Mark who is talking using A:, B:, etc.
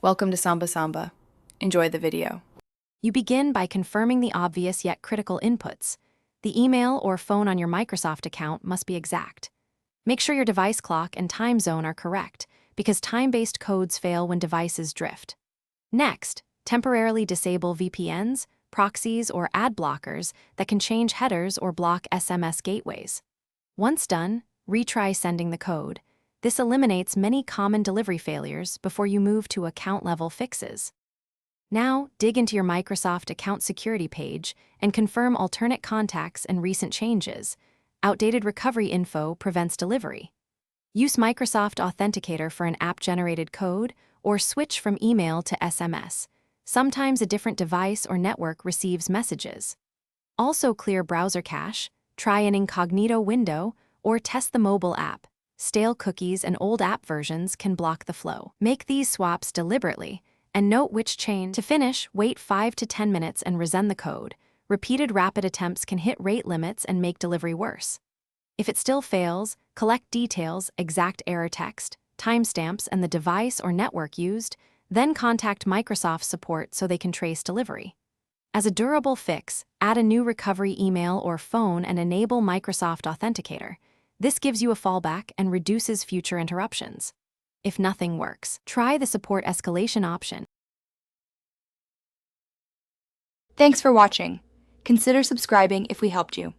A: Welcome to Samba Samba. Enjoy the video.
B: You begin by confirming the obvious yet critical inputs. The email or phone on your Microsoft account must be exact. Make sure your device clock and time zone are correct, because time-based codes fail when devices drift. Next, temporarily disable VPNs, proxies, or ad blockers that can change headers or block SMS gateways. Once done, retry sending the code. This eliminates many common delivery failures before you move to account-level fixes. Now, dig into your Microsoft account security page and confirm alternate contacts and recent changes. Outdated recovery info prevents delivery. Use Microsoft Authenticator for an app-generated code or switch from email to SMS. Sometimes a different device or network receives messages. Also clear browser cache, try an incognito window, or test the mobile app. Stale cookies and old app versions can block the flow. Make these swaps deliberately, and note which chain. To finish, wait 5 to 10 minutes and resend the code. Repeated rapid attempts can hit rate limits and make delivery worse. If it still fails, collect details, exact error text, timestamps, and the device or network used, then contact Microsoft support so they can trace delivery. As a durable fix, add a new recovery email or phone and enable Microsoft Authenticator. This gives you a fallback and reduces future interruptions. If nothing works, try the support escalation option.
C: Thanks for watching. Consider subscribing if we helped you.